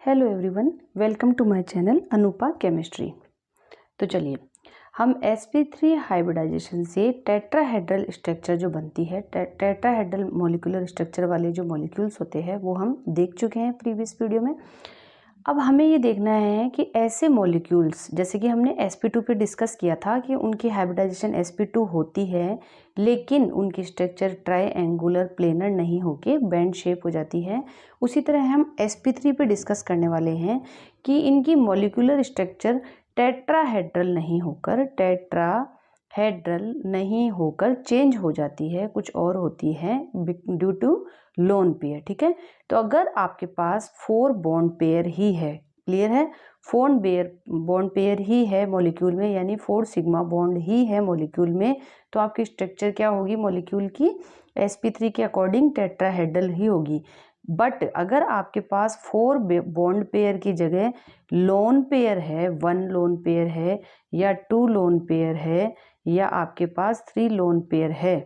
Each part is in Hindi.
Hello everyone, welcome to my channel Anupa chemistry. तो चलिए हम sp3 हाइब्रिडाइजेशन से टेट्राहेड्रल स्ट्रक्चर जो बनती है, टेट्राहेड्रल मॉलिक्यूलर स्ट्रक्चर वाले जो मॉलिक्यूल्स होते हैं वो हम देख चुके हैं प्रीवियस वीडियो में। अब हमें ये देखना है कि ऐसे मॉलिक्यूल्स, जैसे कि हमने sp2 पे डिस्कस किया था कि उनकी हाइब्रिडाइजेशन sp2 होती है लेकिन उनकी स्ट्रक्चर ट्रायंगुलर प्लेनर नहीं होके बैंड शेप हो जाती है। उसी तरह हम sp3 पे डिस्कस करने वाले हैं कि इनकी मॉलिक्यूलर स्ट्रक्चर टेट्राहेड्रल नहीं होकर चेंज हो जाती है, कुछ और होती है ड्यू टू लोन पेयर। ठीक है, तो अगर आपके पास 4 बॉन्ड पेयर ही है, क्लियर है, 4 बॉन्ड पेयर ही है मॉलिक्यूल में, यानी 4 सिग्मा बॉन्ड ही है मॉलिक्यूल में, तो आपकी स्ट्रक्चर क्या होगी मॉलिक्यूल की? sp3 के अकॉर्डिंग टेट्राहेड्रल ही होगी। बट अगर आपके पास 4 बॉन्ड पेयर की जगह लोन पेयर है, 1 लोन पेयर है या 2 लोन पेयर है या आपके पास 3 लोन पेयर है,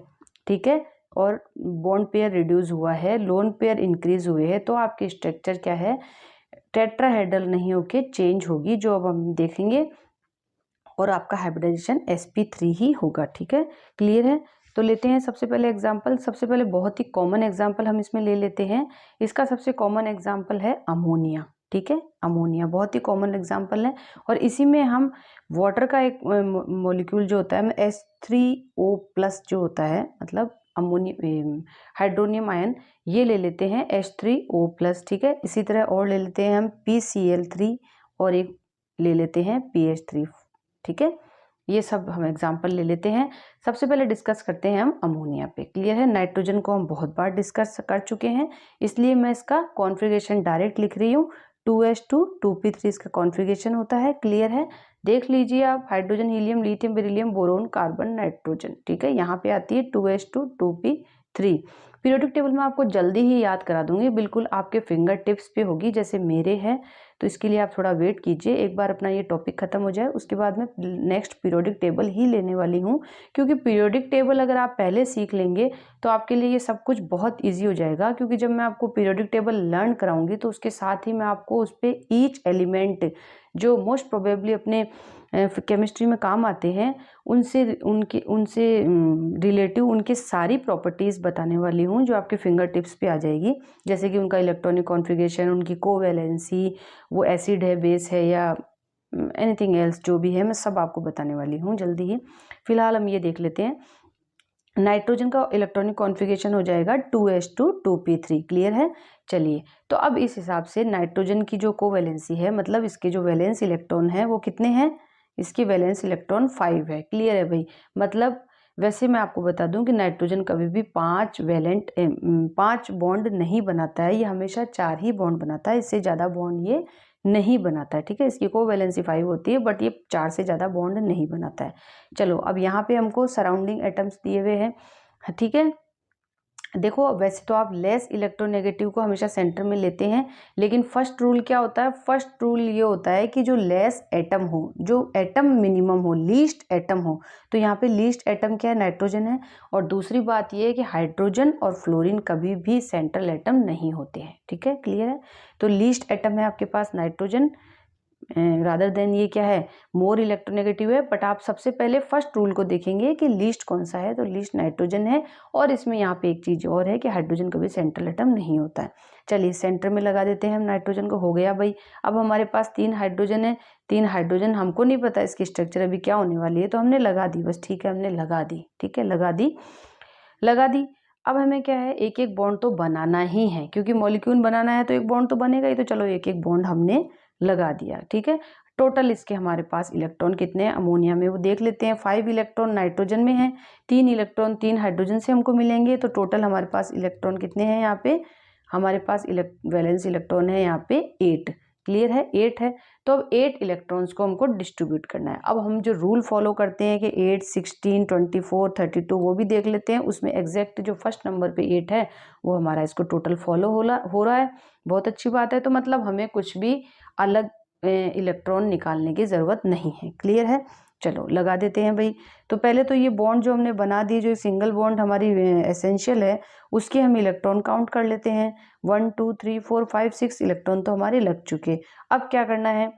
ठीक है, और बॉन्ड पेयर रिड्यूस हुआ है, लोन पेयर इंक्रीज हुए हैं, तो आपकी स्ट्रक्चर क्या है? टेट्राहेड्रल नहीं होके चेंज होगी, जो अब हम देखेंगे, और आपका हाइब्रिडाइजेशन sp3 ही होगा। ठीक है, क्लियर है। तो लेते हैं सबसे पहले एग्जाम्पल। सबसे पहले बहुत ही कॉमन एग्जाम्पल हम इसमें ले लेते हैं। इसका सबसे कॉमन एग्जाम्पल है अमोनिया। ठीक है, अमोनिया बहुत ही कॉमन एग्जाम्पल है, और इसी में हम वाटर का एक मॉलिक्यूल जो होता है H3O+ जो होता है, मतलब अमोनियम हाइड्रोनियम आयन, ये ले लेते हैं H3O+। ठीक है, इसी तरह और ले लेते हैं हम PCl3 और एक ले लेते हैं PH3। ठीक है, ये सब हम एग्जाम्पल ले लेते हैं। सबसे पहले डिस्कस करते हैं हम अमोनिया पे। क्लियर है, नाइट्रोजन को हम बहुत बार डिस्कस कर चुके हैं, इसलिए मैं इसका कॉन्फ़िगरेशन डायरेक्ट लिख रही हूँ। 2s2 2p3 इसका कॉन्फ़िगरेशन होता है। क्लियर है, देख लीजिए आप, hydrogen, helium, lithium, beryllium, boron, carbon, nitrogen. ठीक है, यहाँ पे आती है 2s2 2p3। पीरियोडिक टेबल में आपको जल्दी ही याद करा दूंगी, बिल्कुल आपके फिंगर टिप्स पे होगी जैसे मेरे है, तो इसके लिए आप थोड़ा वेट कीजिए, एक बार अपना ये टॉपिक खत्म हो जाए, उसके बाद मैं नेक्स्ट पीरियोडिक टेबल ही लेने वाली हूँ। क्योंकि पीरियोडिक टेबल अगर आप पहले सीख लेंगे तो आपके लिए ये सब कुछ बहुत ईजी हो जाएगा, क्योंकि जब मैं आपको पीरियोडिक टेबल लर्न कराऊंगी तो उसके साथ ही मैं आपको उस पर ईच एलिमेंट जो मोस्ट प्रोबेबली अपने केमिस्ट्री में काम आते हैं उनसे रिलेटिव उनकी सारी प्रॉपर्टीज़ बताने वाली हूँ, जो आपके फिंगर टिप्स पे आ जाएगी, जैसे कि उनका इलेक्ट्रॉनिक कॉन्फ़िगरेशन, उनकी कोवैलेंसी, वो एसिड है, बेस है, या एनीथिंग एल्स जो भी है, मैं सब आपको बताने वाली हूँ जल्दी ही। फिलहाल हम ये देख लेते हैं, नाइट्रोजन का इलेक्ट्रॉनिक कॉन्फ़िगरेशन हो जाएगा 2s2 2p3। क्लियर है। चलिए, तो अब इस हिसाब से नाइट्रोजन की जो कोवैलेंसी है, मतलब इसके जो वैलेंस इलेक्ट्रॉन है वो कितने हैं? इसकी वैलेंस इलेक्ट्रॉन 5 है। क्लियर है भाई, मतलब वैसे मैं आपको बता दूं कि नाइट्रोजन कभी भी 5 बॉन्ड नहीं बनाता है, ये हमेशा 4 ही बॉन्ड बनाता है, इससे ज़्यादा बॉन्ड ये नहीं बनाता है। ठीक है, इसकी कोवैलेंसी 5 होती है, बट ये 4 से ज़्यादा बॉन्ड नहीं बनाता है। चलो, अब यहाँ पे हमको सराउंडिंग एटम्स दिए हुए हैं। ठीक है, देखो वैसे तो आप लेस इलेक्ट्रोनेगेटिव को हमेशा सेंटर में लेते हैं, लेकिन फर्स्ट रूल क्या होता है? फर्स्ट रूल ये होता है कि जो लेस एटम हो, जो एटम मिनिमम हो, लीस्ट एटम हो, तो यहाँ पे लीस्ट एटम क्या है? नाइट्रोजन है। और दूसरी बात ये है कि हाइड्रोजन और फ्लोरीन कभी भी सेंट्रल एटम नहीं होते हैं। ठीक है, क्लियर है। तो लीस्ट एटम है आपके पास नाइट्रोजन, रादर देन ये क्या है? मोर इलेक्ट्रोनेगेटिव है। बट आप सबसे पहले फर्स्ट रूल को देखेंगे कि लीस्ट कौन सा है, तो लीस्ट नाइट्रोजन है। और इसमें यहाँ पे एक चीज और है कि हाइड्रोजन कभी सेंट्रल एटम नहीं होता है। चलिए, सेंटर में लगा देते हैं हम नाइट्रोजन को। हो गया भाई। अब हमारे पास 3 हाइड्रोजन है, 3 हाइड्रोजन, हमको नहीं पता इसकी स्ट्रक्चर अभी क्या होने वाली है, तो हमने लगा दी बस। ठीक है, हमने लगा दी। ठीक है, लगा दी। अब हमें क्या है? एक एक बॉन्ड तो बनाना ही है, क्योंकि मॉलिक्यूल बनाना है तो एक बॉन्ड तो बनेगा ही, तो चलो एक एक बॉन्ड हमने लगा दिया। ठीक है, टोटल इसके हमारे पास इलेक्ट्रॉन कितने हैं अमोनिया में, वो देख लेते हैं। 5 इलेक्ट्रॉन नाइट्रोजन में है, 3 इलेक्ट्रॉन 3 हाइड्रोजन से हमको मिलेंगे, तो टोटल हमारे पास इलेक्ट्रॉन कितने हैं? यहाँ पे हमारे पास वैलेंस इलेक्ट्रॉन है यहाँ पे 8। क्लियर है, 8 है। तो अब 8 इलेक्ट्रॉन्स को हमको डिस्ट्रीब्यूट करना है। अब हम जो रूल फॉलो करते हैं कि 8, 16, 24, 32, वो भी देख लेते हैं। उसमें एग्जैक्ट जो फर्स्ट नंबर पे 8 है वो हमारा इसको टोटल फॉलो हो रहा है। बहुत अच्छी बात है। तो मतलब हमें कुछ भी अलग इलेक्ट्रॉन निकालने की ज़रूरत नहीं है। क्लियर है। चलो लगा देते हैं भाई। तो पहले तो ये बॉन्ड जो हमने बना दी, जो सिंगल बॉन्ड हमारी एसेंशियल है, उसके हम इलेक्ट्रॉन काउंट कर लेते हैं। 1 2 3 4 5 6 इलेक्ट्रॉन तो हमारे लग चुके। अब क्या करना है,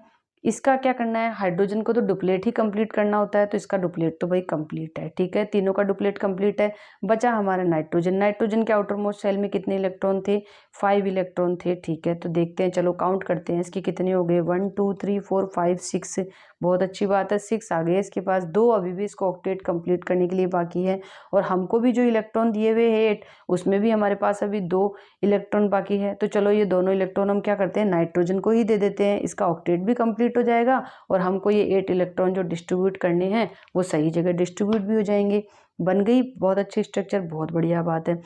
इसका क्या करना है, हाइड्रोजन को तो डुप्लेट ही कंप्लीट करना होता है, तो इसका डुप्लेट तो भाई कंप्लीट है, ठीक है, तीनों का डुप्लेट कंप्लीट है। बचा हमारा नाइट्रोजन। नाइट्रोजन के आउटर मोस्ट शेल में कितने इलेक्ट्रॉन थे, 5 इलेक्ट्रॉन थे, ठीक है। तो देखते हैं, चलो काउंट करते हैं इसके कितने हो गए, 1 2 3 4 5 6। बहुत अच्छी बात है, 6 आ गए इसके पास। 2 अभी भी इसको ऑक्टेट कंप्लीट करने के लिए बाकी है, और हमको भी जो इलेक्ट्रॉन दिए हुए हैं 8, उसमें भी हमारे पास अभी 2 इलेक्ट्रॉन बाकी है। तो चलो ये दोनों इलेक्ट्रॉन हम क्या करते हैं, नाइट्रोजन को ही दे देते हैं, इसका ऑक्टेट भी कंप्लीट हो जाएगा, और हमको ये 8 इलेक्ट्रॉन जो डिस्ट्रीब्यूट करने हैं वो सही जगह डिस्ट्रीब्यूट भी हो जाएंगे। बन गई बहुत अच्छी स्ट्रक्चर, बहुत बढ़िया बात है।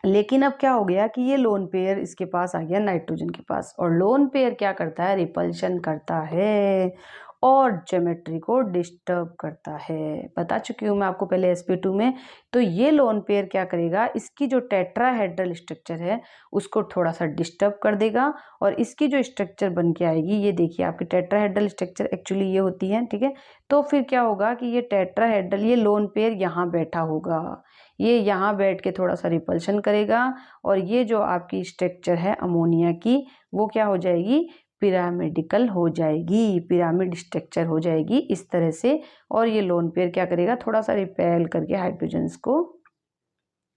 लेकिन अब क्या हो गया कि ये लोन पेयर इसके पास आ गया नाइट्रोजन के पास, और लोन पेयर क्या करता है, रिपल्शन करता है और ज्योमेट्री को डिस्टर्ब करता है। बता चुकी हूँ मैं आपको पहले sp2 में। तो ये लोन पेयर क्या करेगा, इसकी जो टेट्राहेड्रल स्ट्रक्चर है उसको थोड़ा सा डिस्टर्ब कर देगा, और इसकी जो स्ट्रक्चर बन के आएगी, ये देखिए आपकी टेट्राहेड्रल स्ट्रक्चर एक्चुअली ये होती है, ठीक है। तो फिर क्या होगा कि ये टेट्राहेड्रल, ये लोन पेयर यहाँ बैठा होगा, ये यहाँ बैठ के थोड़ा सा रिपल्शन करेगा, और ये जो आपकी स्ट्रक्चर है अमोनिया की, वो क्या हो जाएगी, पिरामिडिकल हो जाएगी, पिरामिड स्ट्रक्चर हो जाएगी इस तरह से। और ये लोन पेयर क्या करेगा, थोड़ा सा रिपेल करके हाइड्रोजन्स को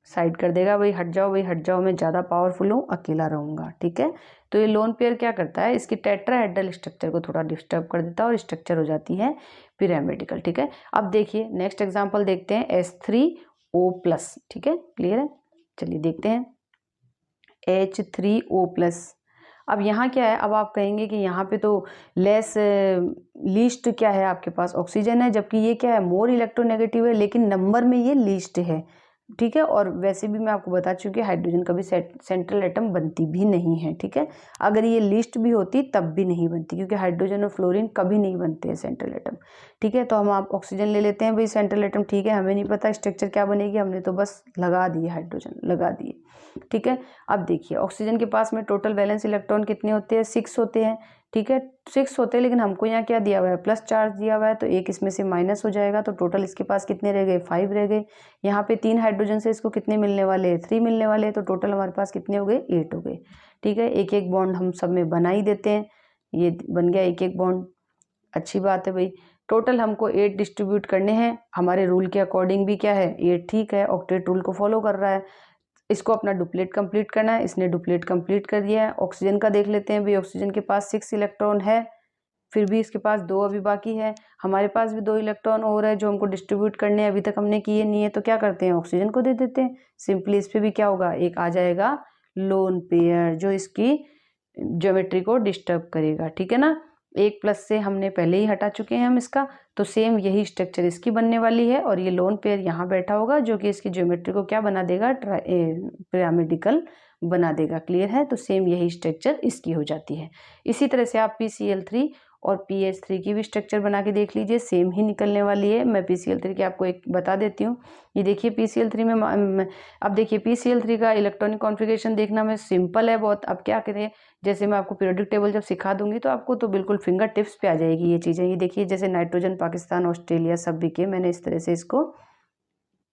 साइड कर देगा, भाई हट जाओ, भाई हट जाओ, मैं ज़्यादा पावरफुल हूँ, अकेला रहूँगा, ठीक है। तो ये लोन पेयर क्या करता है, इसकी टेट्राहेड्रल स्ट्रक्चर को थोड़ा डिस्टर्ब कर देता है, और स्ट्रक्चर हो जाती है पिरामिडिकल, ठीक है। अब देखिए नेक्स्ट एग्जाम्पल देखते हैं, H3O+, ठीक है, क्लियर है। चलिए देखते हैं H3O+। अब यहाँ क्या है, अब आप कहेंगे कि यहाँ पे तो लेस लीस्ट क्या है, आपके पास ऑक्सीजन है, जबकि ये क्या है, मोर इलेक्ट्रोनेगेटिव है, लेकिन नंबर में ये लीस्ट है, ठीक है। और वैसे भी मैं आपको बता चुकी हूँ हाइड्रोजन कभी सेंट्रल एटम बनती भी नहीं है, ठीक है। अगर ये लिस्ट भी होती तब भी नहीं बनती, क्योंकि हाइड्रोजन और फ्लोरीन कभी नहीं बनते हैं सेंट्रल एटम, ठीक है। तो हम आप ऑक्सीजन ले लेते हैं भाई, सेंट्रल एटम, ठीक है, हमें नहीं पता स्ट्रक्चर क्या बनेगी, हमने तो बस लगा दिए, हाइड्रोजन लगा दिए, ठीक है। अब देखिए ऑक्सीजन के पास में टोटल वैलेंस इलेक्ट्रॉन कितने होते हैं, 6 होते हैं, ठीक है, 6 होते हैं, लेकिन हमको यहाँ क्या दिया हुआ है, प्लस चार्ज दिया हुआ है, तो एक इसमें से माइनस हो जाएगा, तो टोटल इसके पास कितने रह गए, 5 रह गए। यहाँ पे 3 हाइड्रोजन से इसको कितने मिलने वाले हैं, 3 मिलने वाले हैं, तो टोटल हमारे पास कितने हो गए, 8 हो गए, ठीक है। एक एक बॉन्ड हम सब में बना ही देते हैं, ये बन गया एक एक बॉन्ड, अच्छी बात है भाई। टोटल हमको 8 डिस्ट्रीब्यूट करने हैं, हमारे रूल के अकॉर्डिंग भी क्या है, 8 ठीक है, ऑक्टेट रूल को फॉलो कर रहा है। इसको अपना डुप्लेट कंप्लीट करना है, इसने डुप्लेट कंप्लीट कर दिया है। ऑक्सीजन का देख लेते हैं भाई, ऑक्सीजन के पास 6 इलेक्ट्रॉन है, फिर भी इसके पास 2 अभी बाकी है, हमारे पास भी 2 इलेक्ट्रॉन और है जो हमको डिस्ट्रीब्यूट करने हैं, अभी तक हमने किए नहीं है, तो क्या करते हैं, ऑक्सीजन को दे देते हैं सिंपली। इस पर भी क्या होगा, एक आ जाएगा लोन पेयर जो इसकी ज्योमेट्री को डिस्टर्ब करेगा, ठीक है ना। 1+ से हमने पहले ही हटा चुके हैं हम इसका, तो सेम यही स्ट्रक्चर इसकी बनने वाली है, और ये लोन पेयर यहाँ बैठा होगा जो कि इसकी ज्योमेट्री को क्या बना देगा, पिरामिडिकल बना देगा, क्लियर है। तो सेम यही स्ट्रक्चर इसकी हो जाती है। इसी तरह से आप PCl3 और PH3 की भी स्ट्रक्चर बना के देख लीजिए, सेम ही निकलने वाली है। मैं PCl3 की आपको एक बता देती हूँ, ये देखिए PCl3 में अब देखिए PCl3 का इलेक्ट्रॉनिक कॉन्फ़िगरेशन देखना में सिंपल है बहुत। अब क्या करें, जैसे मैं आपको पीरियोडिक टेबल जब सिखा दूंगी तो आपको तो बिल्कुल फिंगर टिप्स पे आ जाएगी ये चीज़ें। ये देखिए जैसे नाइट्रोजन पाकिस्तान ऑस्ट्रेलिया सब भी के, मैंने इस तरह से इसको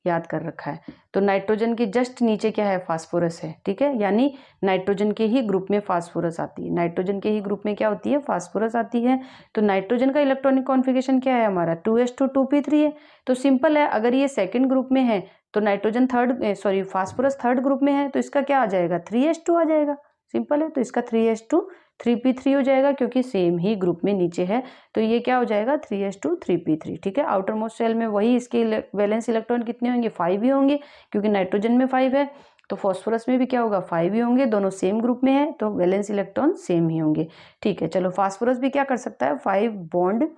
याद कर रखा है। तो नाइट्रोजन के जस्ट नीचे क्या है, फास्फोरस है, ठीक है, यानी नाइट्रोजन के ही ग्रुप में फास्फोरस आती है, नाइट्रोजन के ही ग्रुप में क्या होती है, फास्फोरस आती है। तो नाइट्रोजन का इलेक्ट्रॉनिक कॉन्फ़िगरेशन क्या है हमारा, 2s2 2p3 है। तो सिंपल है, अगर ये सेकंड ग्रुप में है तो नाइट्रोजन फास्फोरस थर्ड ग्रुप में है, तो इसका क्या आ जाएगा, 3s2 आ जाएगा, सिंपल है। तो इसका 3s2 3p3 हो जाएगा, क्योंकि सेम ही ग्रुप में नीचे है, तो ये क्या हो जाएगा, 3s2 3p3, ठीक है। आउटर मोस्ट शेल में वही इसके वैलेंस इलेक्ट्रॉन कितने होंगे, 5 ही होंगे, क्योंकि नाइट्रोजन में 5 है, तो फास्फोरस में भी क्या होगा, 5 ही होंगे, दोनों सेम ग्रुप में है, तो वैलेंस इलेक्ट्रॉन सेम ही होंगे, ठीक है। चलो फास्फोरस भी क्या कर सकता है, 5 बॉन्ड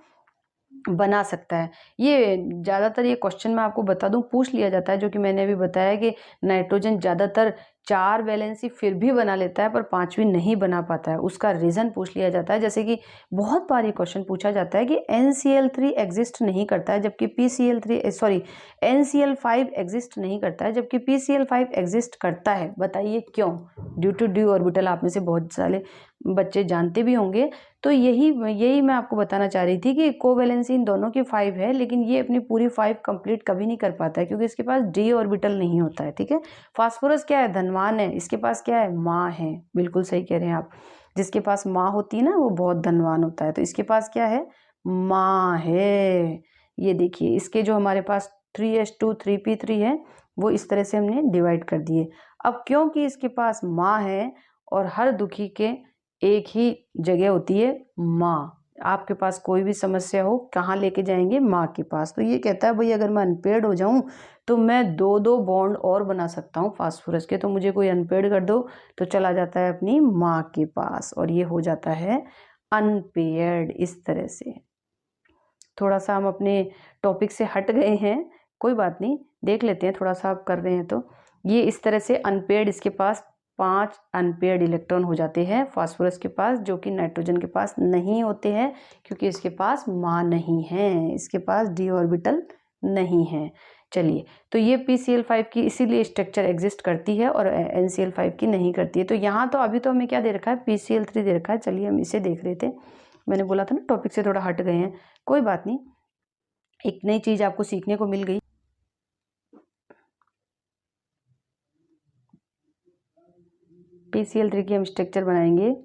बना सकता है। ये ज़्यादातर ये क्वेश्चन मैं आपको बता दूं पूछ लिया जाता है, जो कि मैंने अभी बताया कि नाइट्रोजन ज़्यादातर 4 वैलेंसी फिर भी बना लेता है पर 5वीं नहीं बना पाता है, उसका रीज़न पूछ लिया जाता है। जैसे कि बहुत बार ये क्वेश्चन पूछा जाता है कि NCl3 एग्जिस्ट नहीं करता है जबकि NCl5 एग्जिस्ट नहीं करता है जबकि PCl5 एग्जिस्ट करता है, बताइए क्यों? Due to d orbital. आप में से बहुत सारे बच्चे जानते भी होंगे। तो यही मैं आपको बताना चाह रही थी कि कोवैलेंसी इन दोनों की 5 है, लेकिन ये अपनी पूरी 5 कंप्लीट कभी नहीं कर पाता है क्योंकि इसके पास डी ऑर्बिटल नहीं होता है। ठीक है, फास्फोरस क्या है? धनवान है, इसके पास क्या है? माँ है। बिल्कुल सही कह रहे हैं आप, जिसके पास माँ होती है ना वो बहुत धनवान होता है। तो इसके पास क्या है? माँ है। ये देखिए, इसके जो हमारे पास 3s2 3p3 है वो इस तरह से हमने डिवाइड कर दिए। अब क्योंकि इसके पास माँ है और हर दुखी के एक ही जगह होती है माँ, आपके पास कोई भी समस्या हो कहाँ लेके जाएंगे? माँ के पास। तो ये कहता है भाई अगर मैं अनपेड हो जाऊं तो मैं 2-2 बॉन्ड और बना सकता हूँ फास्फोरस के, तो मुझे कोई अनपेड कर दो। तो चला जाता है अपनी माँ के पास और ये हो जाता है अनपेयर्ड। इस तरह से थोड़ा सा हम अपने टॉपिक से हट गए हैं, कोई बात नहीं, देख लेते हैं। थोड़ा सा आप कर रहे हैं तो ये इस तरह से अनपेयर्ड, इसके पास 5 अनपेयर्ड इलेक्ट्रॉन हो जाते हैं फास्फोरस के पास, जो कि नाइट्रोजन के पास नहीं होते हैं क्योंकि इसके पास माँ नहीं है, इसके पास डी ऑर्बिटल नहीं है। चलिए, तो ये PCl5 की इसीलिए स्ट्रक्चर एग्जिस्ट करती है और NCl5 की नहीं करती है। तो यहाँ तो अभी तो हमें क्या दे रखा है? PCl3 दे रखा है। चलिए हम इसे देख रहे थे, मैंने बोला था ना टॉपिक से थोड़ा हट गए हैं, कोई बात नहीं, एक नई चीज आपको सीखने को मिल गई। PCl3 की हम स्ट्रक्चर बनाएंगे।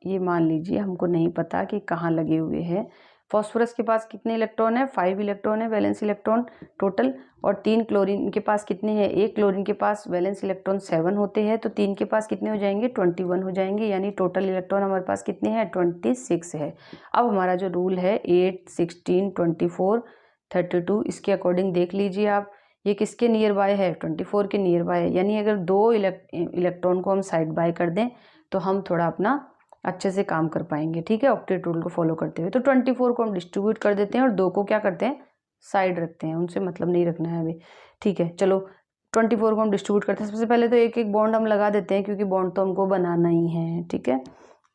ये मान लीजिए हमको नहीं पता कि कहाँ लगे हुए हैं। फास्फोरस के पास कितने इलेक्ट्रॉन है? 5 इलेक्ट्रॉन है वैलेंस इलेक्ट्रॉन टोटल, और 3 क्लोरीन के पास कितने हैं? 1 क्लोरीन के पास वैलेंस इलेक्ट्रॉन 7 होते हैं, तो 3 के पास कितने हो जाएंगे? 21 हो जाएंगे, यानी टोटल इलेक्ट्रॉन हमारे पास कितने हैं? 26 है। अब हमारा जो रूल है 8, 16, 24, 32, इसके अकॉर्डिंग देख लीजिए आप, ये किसके नियर बाय है? 24 के नियर बाय है, यानी अगर 2 इलेक्ट्रॉन को हम साइड बाय कर दें तो हम थोड़ा अपना अच्छे से काम कर पाएंगे। ठीक है, ऑक्टेट रूल को फॉलो करते हुए। तो 24 को हम डिस्ट्रीब्यूट कर देते हैं और 2 को क्या करते हैं? साइड रखते हैं, उनसे मतलब नहीं रखना है अभी। ठीक है, चलो 24 को हम डिस्ट्रीब्यूट करते हैं। सबसे पहले तो एक एक बॉन्ड हम लगा देते हैं क्योंकि बॉन्ड तो हमको बनाना ही है। ठीक है,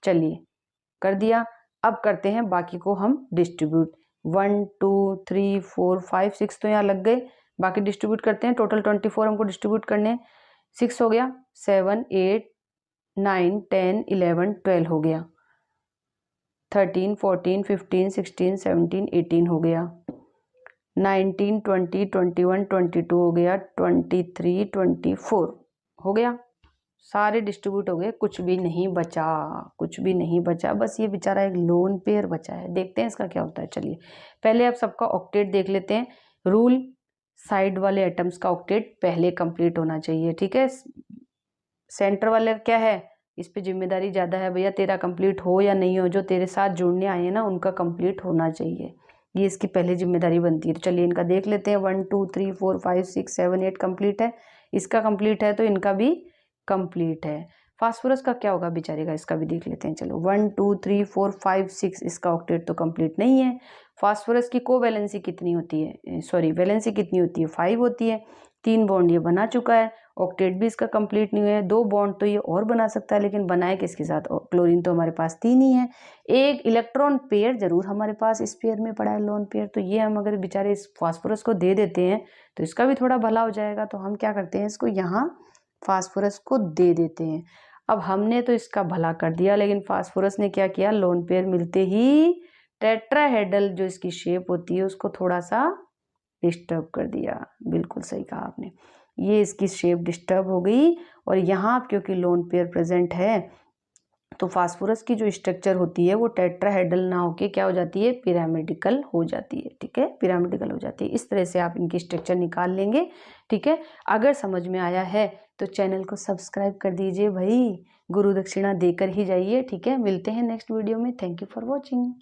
चलिए कर दिया। अब करते हैं बाकी को हम डिस्ट्रीब्यूट। 1 2 3 4 5 6 तो यहाँ लग गए, बाकी डिस्ट्रीब्यूट करते हैं। टोटल 24 हमको डिस्ट्रीब्यूट करने, 6 हो गया, 7 8 9 10 11 12 हो गया, 13 14 15 16 17 18 हो गया, 19 20 21 22 हो गया, 23 24 हो गया। सारे डिस्ट्रीब्यूट हो गए, कुछ भी नहीं बचा, कुछ भी नहीं बचा, बस ये बेचारा एक लोन पेयर बचा है। देखते हैं इसका क्या होता है। चलिए पहले आप सबका ऑक्टेट देख लेते हैं। रूल, साइड वाले एटम्स का ऑक्टेट पहले कंप्लीट होना चाहिए। ठीक है, सेंटर वाले क्या है, इस पे जिम्मेदारी ज़्यादा है भैया, तेरा कंप्लीट हो या नहीं हो, जो तेरे साथ जुड़ने आए हैं ना उनका कंप्लीट होना चाहिए, ये इसकी पहली जिम्मेदारी बनती है। तो चलिए इनका देख लेते हैं। 1 2 3 4 5 6 7 8 कंप्लीट है, इसका कंप्लीट है तो इनका भी कंप्लीट है। फास्फोरस का क्या होगा बेचारे का, इसका भी देख लेते हैं। चलो 1 2 3 4 5 6, इसका ऑक्टेट तो कंप्लीट नहीं है। फास्फोरस की कोवैलेंसी कितनी होती है, सॉरी वैलेंसी कितनी होती है? 5 होती है। 3 बॉन्ड ये बना चुका है, ऑक्टेट भी इसका कंप्लीट नहीं हुआ है। 2 बॉन्ड तो ये और बना सकता है, लेकिन बनाए किसके साथ? क्लोरीन तो हमारे पास 3 ही है। एक इलेक्ट्रॉन पेयर जरूर हमारे पास इस पेयर में पड़ा है, लोन पेयर, तो ये हम अगर बेचारे इस फास्फोरस को दे देते हैं तो इसका भी थोड़ा भला हो जाएगा। तो हम क्या करते हैं, इसको यहाँ फास्फोरस को दे देते हैं। अब हमने तो इसका भला कर दिया, लेकिन फास्फोरस ने क्या किया? लोन पेयर मिलते ही टेट्राहेड्रल जो इसकी शेप होती है उसको थोड़ा सा डिस्टर्ब कर दिया। बिल्कुल सही कहा आपने, ये इसकी शेप डिस्टर्ब हो गई। और यहाँ क्योंकि लोन पेयर प्रेजेंट है तो फास्फोरस की जो स्ट्रक्चर होती है वो टेट्राहेड्रल ना होके क्या हो जाती है? पिरामिडिकल हो जाती है। ठीक है, पिरामिडिकल हो जाती है। इस तरह से आप इनकी स्ट्रक्चर निकाल लेंगे। ठीक है, अगर समझ में आया है तो चैनल को सब्सक्राइब कर दीजिए भाई, गुरु दक्षिणा देकर ही जाइए। ठीक है, मिलते हैं नेक्स्ट वीडियो में। Thank you for watching.